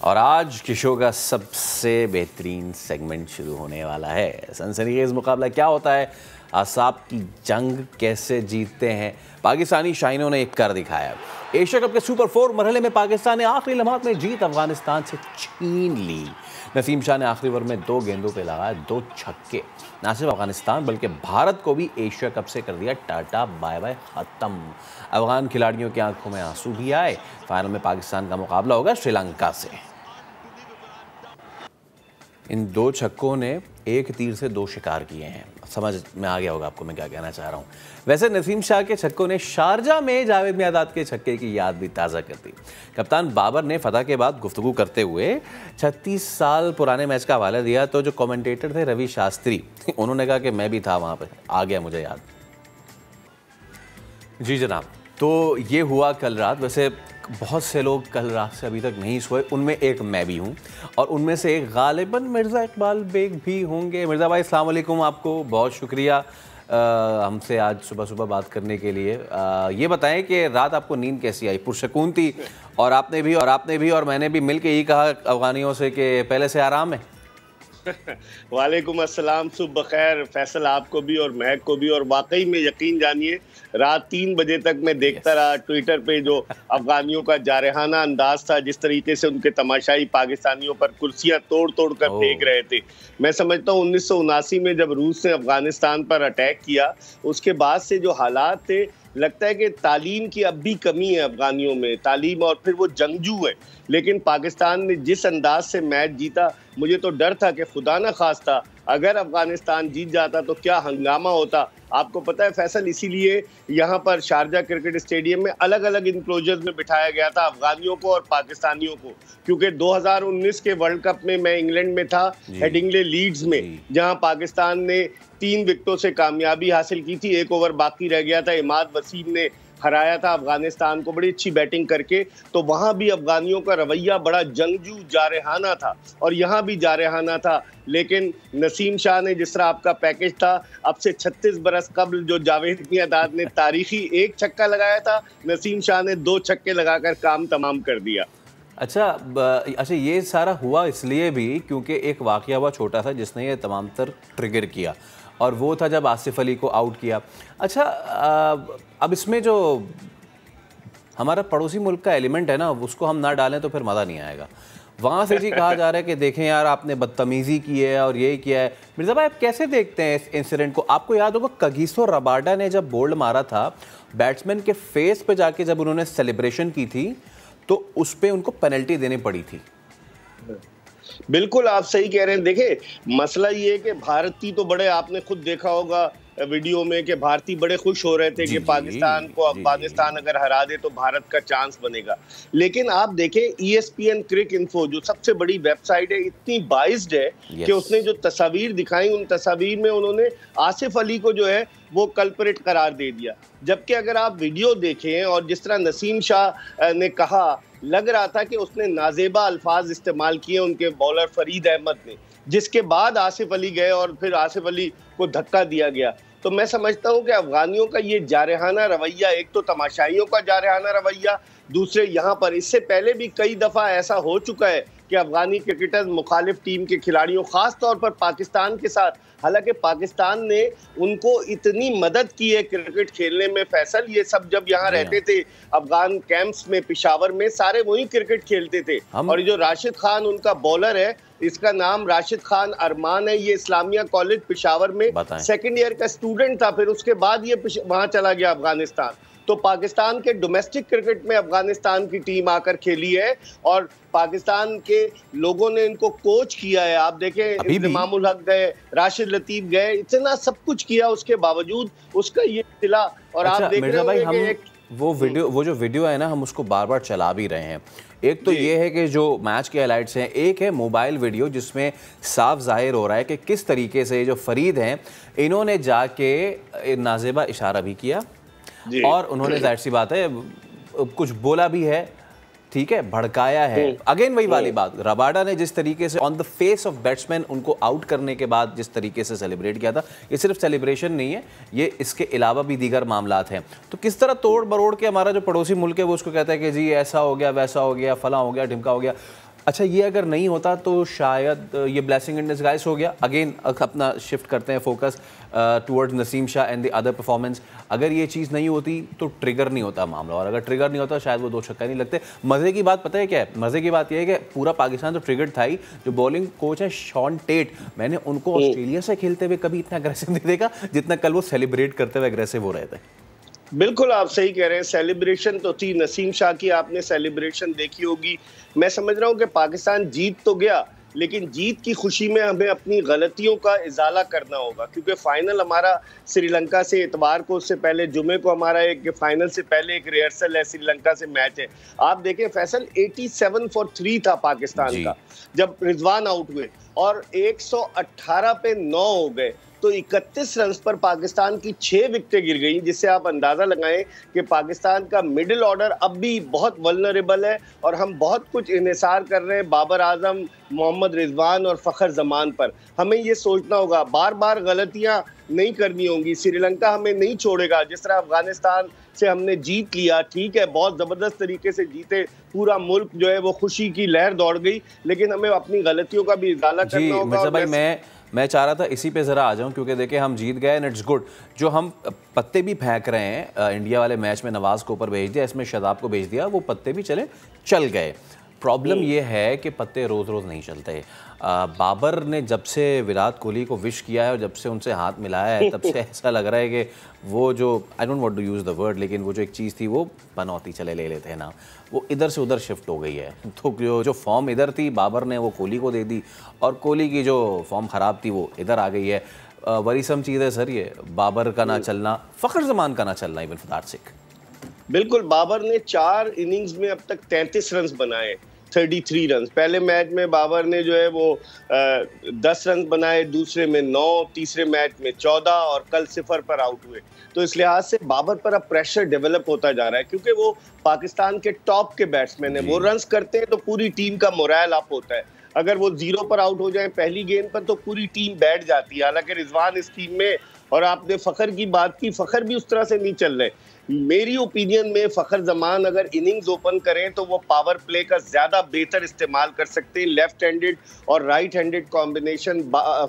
और आज के शो का सबसे बेहतरीन सेगमेंट शुरू होने वाला है। सनसनीखेज मुकाबला क्या होता है, आसाब की जंग कैसे जीतते हैं, पाकिस्तानी शाइनों ने एक कर दिखाया। एशिया कप के सुपर 4 मरहले में पाकिस्तान ने आखिरी लम्हात में जीत अफगानिस्तान से छीन ली। नसीम शाह ने आखिरी ओवर में 2 गेंदों पे लगाए 2 छक्के। ना सिर्फ अफगानिस्तान बल्कि भारत को भी एशिया कप से कर दिया टाटा बाय बाय ख़त्म। अफगान खिलाड़ियों की आंखों में आंसू भी आए। फाइनल में पाकिस्तान का मुकाबला होगा श्रीलंका से। इन 2 छक्कों ने एक तीर से 2 शिकार किए हैं। समझ में आ गया होगा आपको मैं क्या कहना चाह रहा हूँ। वैसे नसीम शाह के छक्कों ने शारजा में जावेद मियांदाद के छक्के की याद भी ताज़ा कर दी। कप्तान बाबर ने फतह के बाद गुफ्तगू करते हुए 36 साल पुराने मैच का हवाला दिया, तो जो कमेंटेटर थे रवि शास्त्री, उन्होंने कहा कि मैं भी था वहाँ पर, आ गया मुझे याद। जी जनाब, तो ये हुआ कल रात। वैसे बहुत से लोग कल रात से अभी तक नहीं सोए, उनमें एक मैं भी हूँ और उनमें से एक गालिबन मिर्ज़ा इकबाल बेग भी होंगे। मिर्ज़ा भाई अस्सलाम वालेकुम, आपको बहुत शुक्रिया हमसे आज सुबह सुबह बात करने के लिए। ये बताएं कि रात आपको नींद कैसी आई? पुरसकून थी? और आपने भी और मैंने भी मिल के यही कहा अफ़गानियों से कि पहले से आराम है। वालेकुम अस्सलाम, सुबह खैर फैसल आपको भी और महक को भी। और वाकई में यकीन जानिए रात 3 बजे तक मैं देखता रहा ट्विटर पे जो अफगानियों का जारहाना अंदाज था, जिस तरीके से उनके तमाशाई पाकिस्तानियों पर कुर्सियां तोड़ तोड़ कर फेंक रहे थे। मैं समझता हूँ 1979 में जब रूस ने अफगानिस्तान पर अटैक किया, उसके बाद से जो हालात थे, लगता है कि तालीम की अब भी कमी है अफगानियों में, तालीम, और फिर वो जंगजू है। लेकिन पाकिस्तान ने जिस अंदाज से मैच जीता, मुझे तो डर था कि खुदा न खास्ता अगर अफगानिस्तान जीत जाता तो क्या हंगामा होता। आपको पता है फैसल, इसीलिए यहाँ पर शारजा क्रिकेट स्टेडियम में अलग अलग इंक्लोजर्स में बिठाया गया था अफगानियों को और पाकिस्तानियों को, क्योंकि 2019 के वर्ल्ड कप में मैं इंग्लैंड में था, हेडिंगले लीड्स में, जहाँ पाकिस्तान ने 3 विकेटों से कामयाबी हासिल की थी। 1 ओवर बाकी रह गया था, इमाद वसीम ने हराया था अफगानिस्तान को बड़ी अच्छी बैटिंग करके। तो वहां भी अफगानियों का रवैया बड़ा जंगजू जारहाना था और यहाँ भी जारहाना था। लेकिन नसीम शाह ने, जिस तरह आपका पैकेज था, अब से 36 बरस कबल जो जावेद मियांदाद ने तारीखी 1 छक्का लगाया था, नसीम शाह ने 2 छक्के लगाकर काम तमाम कर दिया। अच्छा, ये सारा हुआ इसलिए भी क्योंकि एक वाकया हुआ छोटा सा जिसने ये तमाम तर ट्रिगर किया, और वो था जब आसिफ अली को आउट किया। अच्छा, अब इसमें जो हमारा पड़ोसी मुल्क का एलिमेंट है ना, उसको हम ना डालें तो फिर मज़ा नहीं आएगा। वहाँ से जी कहा जा रहा है कि देखें यार, आपने बदतमीज़ी की है और ये किया है। मिर्ज़ा भाई, आप कैसे देखते हैं इस इंसिडेंट को? आपको याद होगा कगिसो रबाडा ने जब बोल्ड मारा था, बैट्समैन के फेस पे जाके जब उन्होंने सेलिब्रेशन की थी, तो उस पर उनको पेनल्टी देनी पड़ी थी। बिल्कुल आप सही कह रहे हैं। देखिए, मसला ये है कि भारतीय तो बड़े, आपने खुद देखा होगा वीडियो में कि भारतीय बड़े खुश हो रहे थे कि पाकिस्तान को अफगानिस्तान अगर हरा दे तो भारत का चांस बनेगा। लेकिन आप देखें, ESPN क्रिक इन्फो जो सबसे बड़ी वेबसाइट है, इतनी बाइस्ड है कि उसने जो तस्वीर दिखाई, उन तस्वीर में उन्होंने आसिफ अली को जो है वो कल्परेट करार दे दिया। जबकि अगर आप वीडियो देखें और जिस तरह नसीम शाह ने कहा, लग रहा था कि उसने नाजेबा अल्फाज इस्तेमाल किए उनके बॉलर फरीद अहमद ने, जिसके बाद आसिफ अली गए और फिर आसिफ अली को धक्का दिया गया। तो मैं समझता हूं कि अफगानियों का ये जारहाना रवैया, एक तो तमाशाइयों का जारहाना रवैया, दूसरे यहाँ पर इससे पहले भी कई दफ़ा ऐसा हो चुका है कि अफगानी क्रिकेटर्स मुखालिफ टीम के खिलाड़ियों, ख़ास तौर पर पाकिस्तान के साथ, हालांकि पाकिस्तान ने उनको इतनी मदद की है क्रिकेट खेलने में, फैसल, ये सब जब यहाँ रहते थे अफगान कैंप्स में, पेशावर में, सारे वही क्रिकेट खेलते थे। और जो राशिद खान उनका बॉलर है, इसका नाम राशिद खान अरमान है, ये इस्लामिया कॉलेज पेशावर में 2nd ईयर का स्टूडेंट था, फिर उसके बाद ये वहाँ चला गया अफगानिस्तान। तो पाकिस्तान के डोमेस्टिक क्रिकेट में अफगानिस्तान की टीम आकर खेली है और पाकिस्तान के लोगों ने इनको कोच किया है। आप देखें, इमामुल हक गए, राशिद लतीफ गए, इतना सब कुछ किया, उसके बावजूद उसका ये सिला। और आप देख रहे हैं कि वो जो वीडियो है ना, हम उसको बार बार चला भी रहे हैं। एक तो ये है कि जो मैच के हाइलाइट्स हैं, एक है मोबाइल वीडियो जिसमें साफ जाहिर हो रहा है कि किस तरीके से जो फरीद हैं, इन्होंने जाके नाजेबा इशारा भी किया और उन्होंने जाहिर सी बात है कुछ बोला भी है, ठीक है, भड़काया है। अगेन वही वाली बात, रबाडा ने जिस तरीके से on the face of batsman उनको आउट करने के बाद जिस तरीके से सेलिब्रेट किया था, ये सिर्फ सेलिब्रेशन नहीं है, ये इसके अलावा भी दीगर मामलात हैं। तो किस तरह तोड़ मरोड़ के हमारा जो पड़ोसी मुल्क है वो उसको कहता है कि जी ऐसा हो गया, वैसा हो गया, फला हो गया, ढिमका हो गया। अच्छा, ये अगर नहीं होता तो शायद ये ब्लेसिंग इन डिस्गाइज हो गया। अगेन अपना शिफ्ट करते हैं focus towards Naseem Shah and the other performance. अगर ये चीज़ नहीं होती तो ट्रिगर नहीं होता मामला, और अगर ट्रिगर नहीं होता शायद वो 2 छक्का नहीं लगते। मज़े की बात पता है क्या है? मज़े की बात यह है कि पूरा पाकिस्तान तो ट्रिगर्ड था ही। जो बॉलिंग कोच है शॉन टेट, मैंने उनको ऑस्ट्रेलिया से खेलते हुए कभी इतना अग्रेसिव नहीं देखा जितना कल वो सेलिब्रेट करते हुए अग्रेसिव हो रहे थे। बिल्कुल आप सही कह रहे हैं, सेलिब्रेशन तो थी। नसीम शाह की आपने सेलिब्रेशन देखी होगी। मैं समझ रहा हूँ कि पाकिस्तान जीत तो गया, लेकिन जीत की खुशी में हमें अपनी गलतियों का इजाला करना होगा, क्योंकि फाइनल हमारा श्रीलंका से इतवार को, उससे पहले जुमे को हमारा एक फाइनल से पहले एक रिहर्सल है, श्रीलंका से मैच है। आप देखें फैसल 87 फॉर 3 था पाकिस्तान का जब रिजवान आउट हुए, और 118 पे 9 हो गए, तो 31 रन पर पाकिस्तान की 6 विकेटें गिर गई, जिससे आप अंदाजा लगाएं कि पाकिस्तान का मिडिल ऑर्डर अब भी बहुत वल्नरेबल है, और हम बहुत कुछ इन्हिसार कर रहे हैं बाबर आजम, मोहम्मद रिजवान और फखर जमान पर। हमें ये सोचना होगा, बार बार गलतियां नहीं करनी होंगी। श्रीलंका हमें नहीं छोड़ेगा। जिस तरह अफगानिस्तान से हमने जीत लिया, ठीक है, बहुत जबरदस्त तरीके से जीते, पूरा मुल्क जो है वो खुशी की लहर दौड़ गई, लेकिन हमें अपनी गलतियों का भी इजाला करना होगा। मिर्जा भाई, मैं चाह रहा था इसी पे ज़रा आ जाऊं, क्योंकि देखिए हम जीत गए एंड इट्स गुड। जो हम पत्ते भी फेंक रहे हैं इंडिया वाले मैच में, नवाज़ को ऊपर भेज दिया, इसमें शादाब को भेज दिया, वो पत्ते भी चल गए। प्रॉब्लम ये है कि पत्ते रोज़ रोज़ नहीं चलते। बाबर ने जब से विराट कोहली को विश किया है और जब से उनसे हाथ मिलाया है, तब से ऐसा लग रहा है कि वो जो, I don't want to use the word, लेकिन वो जो एक चीज़ थी वो पनौती चले ले लेते हैं ना, वो इधर से उधर शिफ्ट हो गई है। तो जो फॉर्म इधर थी बाबर ने वो कोहली को दे दी, और कोहली की जो फॉर्म ख़राब थी वो इधर आ गई है। वरीसम चीज़ है सर ये, बाबर का ना चलना, फ़खर जमान का ना चलना, इवन फॉर दैट सेक। बिल्कुल, बाबर ने 4 इनिंग्स में अब तक 33 रन बनाए, 33 रन। पहले मैच में बाबर ने जो है वो 10 रन बनाए, दूसरे में 9, तीसरे मैच में 14, और कल 0 पर आउट हुए। तो इस लिहाज से बाबर पर अब प्रेशर डेवलप होता जा रहा है, क्योंकि वो पाकिस्तान के टॉप के बैट्समैन है। वो रन्स करते हैं तो पूरी टीम का मोरल अप होता है। अगर वो 0 पर आउट हो जाए पहली गेंद पर, तो पूरी टीम बैठ जाती है। हालांकि रिजवान इस टीम में, और आपने फखर की बात की, फखर भी उस तरह से नहीं चल रहे। मेरी ओपिनियन में फखर जमान अगर इनिंग्स ओपन करें तो वो पावर प्ले का ज्यादा बेहतर इस्तेमाल कर सकते हैं। लेफ्ट हैंडेड और राइट हैंडेड कॉम्बिनेशन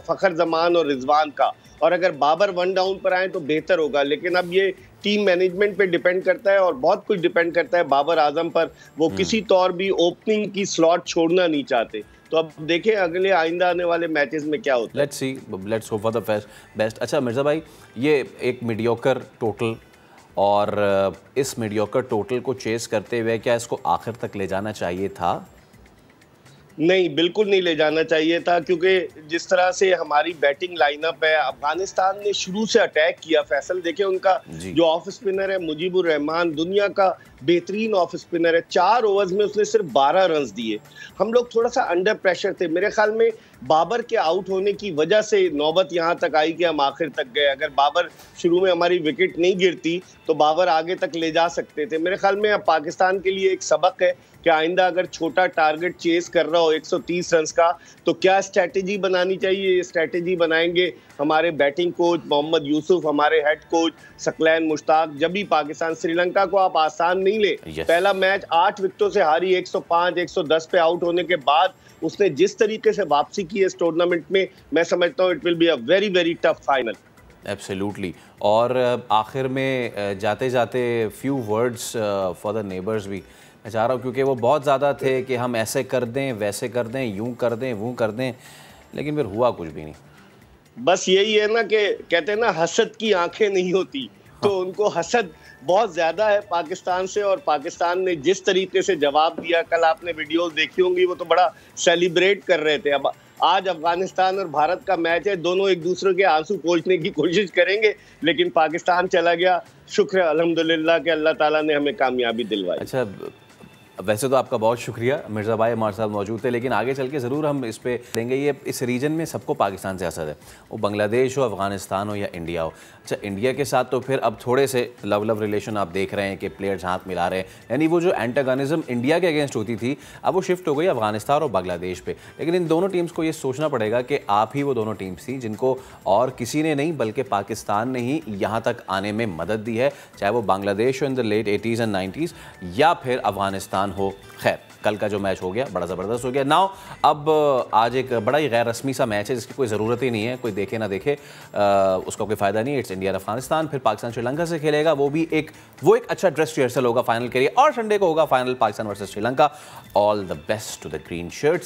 फखर जमान और रिजवान का, और अगर बाबर 1 डाउन पर आए तो बेहतर होगा। लेकिन अब ये टीम मैनेजमेंट पे डिपेंड करता है, और बहुत कुछ डिपेंड करता है बाबर आजम पर। वो किसी तौर भी ओपनिंग की स्लॉट छोड़ना नहीं चाहते। तो अब देखें अगले आइंदा आने वाले मैचेस में क्या होता है। Let's see, let's hope for the best. अच्छा मिर्ज़ा भाई, ये एक मीडियोकर टोटल, और इस मीडियोकर टोटल को चेस करते हुए क्या इसको आखिर तक ले जाना चाहिए था? नहीं, बिल्कुल नहीं ले जाना चाहिए था, क्योंकि जिस तरह से हमारी बैटिंग लाइनअप है, अफगानिस्तान ने शुरू से अटैक किया। फैसल देखे, उनका जो ऑफ स्पिनर है मुजीबुर रहमान, दुनिया का बेहतरीन ऑफ स्पिनर है। 4 ओवर्स में उसने सिर्फ 12 रन दिए। हम लोग थोड़ा सा अंडर प्रेशर थे। मेरे ख्याल में बाबर के आउट होने की वजह से नौबत यहाँ तक आई कि हम आखिर तक गए। अगर बाबर शुरू में हमारी विकेट नहीं गिरती तो बाबर आगे तक ले जा सकते थे। मेरे ख्याल में अब पाकिस्तान के लिए एक सबक है कि आइंदा अगर छोटा टारगेट चेस कर रहा हो 130 रन का, तो क्या स्ट्रैटेजी बनानी चाहिए। ये स्ट्रैटेजी बनाएंगे हमारे बैटिंग कोच मोहम्मद यूसुफ, हमारे हेड कोच सकलैन मुश्ताक। जब भी पाकिस्तान, श्रीलंका को आप आसान नहीं ले। पहला मैच 8 विकेटों से हारी, 105 110 पे आउट होने के बाद उसने जिस तरीके से वापसी की इस टूर्नामेंट में, मैं समझता हूँ it will be a very very tough final. Absolutely. और आखिर में जाते जाते few words for the neighbours भी मैं चाह रहा हूँ, क्योंकि वो बहुत ज़्यादा थे कि हम ऐसे कर दें, वैसे कर दें, यूं कर दें, वो कर दें, लेकिन फिर हुआ कुछ भी नहीं। बस यही है ना कि कहते हैं ना, हसद की आंखें नहीं होती। तो उनको हसद बहुत ज्यादा है पाकिस्तान से, और पाकिस्तान ने जिस तरीके से जवाब दिया, कल आपने वीडियोस देखी होंगी, वो तो बड़ा सेलिब्रेट कर रहे थे। अब आज अफगानिस्तान और भारत का मैच है, दोनों एक दूसरे के आंसू पोंछने की कोशिश करेंगे, लेकिन पाकिस्तान चला गया। शुक्र है अल्हम्दुलिल्लाह कि अल्लाह ताला ने हमें कामयाबी दिलवाई। अच्छा, वैसे तो आपका बहुत शुक्रिया, मिर्ज़ा भाई हमारे साथ मौजूद थे, लेकिन आगे चल के ज़रूर हम इस पे देंगे। ये इस रीजन में सबको पाकिस्तान से असर है, वो बांग्लादेश हो, अफगानिस्तान हो या इंडिया हो। अच्छा, इंडिया के साथ तो फिर अब थोड़े से लव रिलेशन आप देख रहे हैं कि प्लेयर्स हाथ मिला रहे हैं, यानी वो जो एंटागनिज्म इंडिया के अगेंस्ट होती थी अब वो शिफ्ट हो गई अफगानिस्तान और बांग्लादेश पे। लेकिन इन दोनों टीम्स को ये सोचना पड़ेगा कि आप ही वो दोनों टीम्स थी जिनको और किसी ने नहीं बल्कि पाकिस्तान ने ही यहाँ तक आने में मदद दी है, चाहे वो बांग्लादेश हो in the late 80s and 90s या फिर अफगानिस्तान पाकिस्तान हो। खैर, कल का जो मैच हो गया बड़ा ज़बरदस्त हो गया। नाउ अब आज एक बड़ा ही गैर रस्मी सा मैच है जिसकी कोई ज़रूरत ही नहीं है, कोई देखे ना देखे उसका कोई फ़ायदा नहीं। इट्स इंडिया अफगानिस्तान, फिर पाकिस्तान श्रीलंका से खेलेगा। वो एक अच्छा ड्रेस रिहर्सल होगा फाइनल के लिए, और संडे को होगा final Pakistan versus Sri Lanka. All the best to the green shirts.